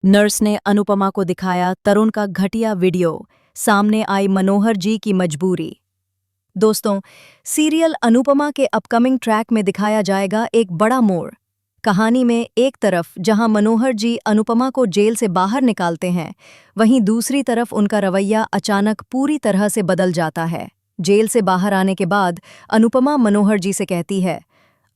Nurse ने अनुपमा को दिखाया तरुण का घटिया वीडियो। सामने आई मनोहर जी की मजबूरी। दोस्तों, सीरियल अनुपमा के अपकमिंग ट्रैक में दिखाया जाएगा एक बड़ा मोड़। कहानी में एक तरफ जहां मनोहर जी अनुपमा को जेल से बाहर निकालते हैं, वहीं दूसरी तरफ उनका रवैया अचानक पूरी तरह से बदल जाता है। जेल से बाहर आने के बाद अनुपमा मनोहर जी से कहती है,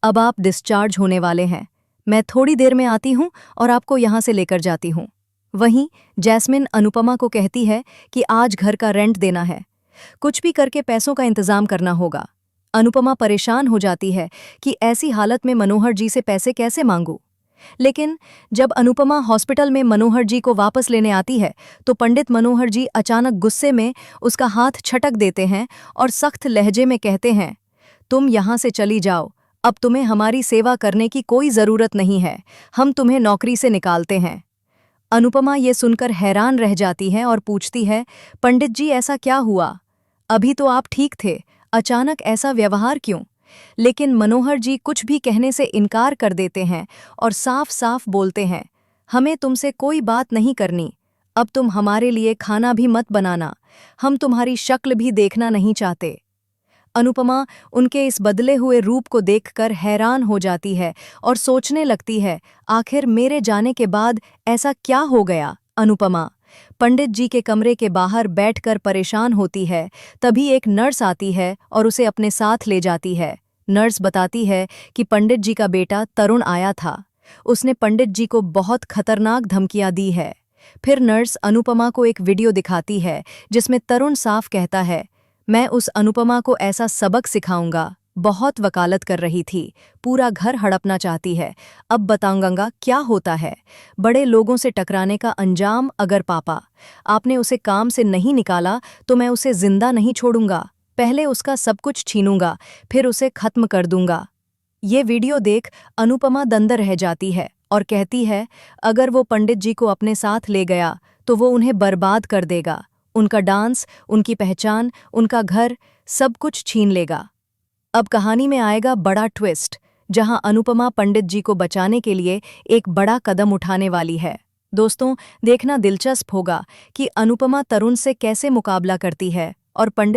अब आप डिस्चार्ज होने वाले हैं, मैं थोड़ी देर में आती हूँ और आपको यहाँ से लेकर जाती हूँ। वहीं जैस्मिन अनुपमा को कहती है कि आज घर का रेंट देना है, कुछ भी करके पैसों का इंतजाम करना होगा। अनुपमा परेशान हो जाती है कि ऐसी हालत में मनोहर जी से पैसे कैसे मांगूं। लेकिन जब अनुपमा हॉस्पिटल में मनोहर जी को वापस लेने आती है तो पंडित मनोहर जी अचानक गुस्से में उसका हाथ छटक देते हैं और सख्त लहजे में कहते हैं, तुम यहाँ से चली जाओ, अब तुम्हें हमारी सेवा करने की कोई ज़रूरत नहीं है, हम तुम्हें नौकरी से निकालते हैं। अनुपमा ये सुनकर हैरान रह जाती है और पूछती है, पंडित जी ऐसा क्या हुआ? अभी तो आप ठीक थे, अचानक ऐसा व्यवहार क्यों? लेकिन मनोहर जी कुछ भी कहने से इनकार कर देते हैं और साफ साफ बोलते हैं, हमें तुमसे कोई बात नहीं करनी, अब तुम हमारे लिए खाना भी मत बनाना, हम तुम्हारी शक्ल भी देखना नहीं चाहते। अनुपमा उनके इस बदले हुए रूप को देखकर हैरान हो जाती है और सोचने लगती है, आखिर मेरे जाने के बाद ऐसा क्या हो गया? अनुपमा पंडित जी के कमरे के बाहर बैठकर परेशान होती है। तभी एक नर्स आती है और उसे अपने साथ ले जाती है। नर्स बताती है कि पंडित जी का बेटा तरुण आया था, उसने पंडित जी को बहुत खतरनाक धमकियां दी है। फिर नर्स अनुपमा को एक वीडियो दिखाती है जिसमें तरुण साफ कहता है, मैं उस अनुपमा को ऐसा सबक सिखाऊंगा, बहुत वकालत कर रही थी, पूरा घर हड़पना चाहती है, अब बताऊंगा क्या होता है, बड़े लोगों से टकराने का अंजाम। अगर पापा आपने उसे काम से नहीं निकाला तो मैं उसे जिंदा नहीं छोड़ूंगा, पहले उसका सब कुछ छीनूंगा, फिर उसे खत्म कर दूंगा। ये वीडियो देख अनुपमा दंग रह जाती है और कहती है, अगर वो पंडित जी को अपने साथ ले गया तो वो उन्हें बर्बाद कर देगा, उनका डांस, उनकी पहचान, उनका घर, सब कुछ छीन लेगा। अब कहानी में आएगा बड़ा ट्विस्ट, जहां अनुपमा पंडित जी को बचाने के लिए एक बड़ा कदम उठाने वाली है। दोस्तों, देखना दिलचस्प होगा कि अनुपमा तरुण से कैसे मुकाबला करती है और पंडित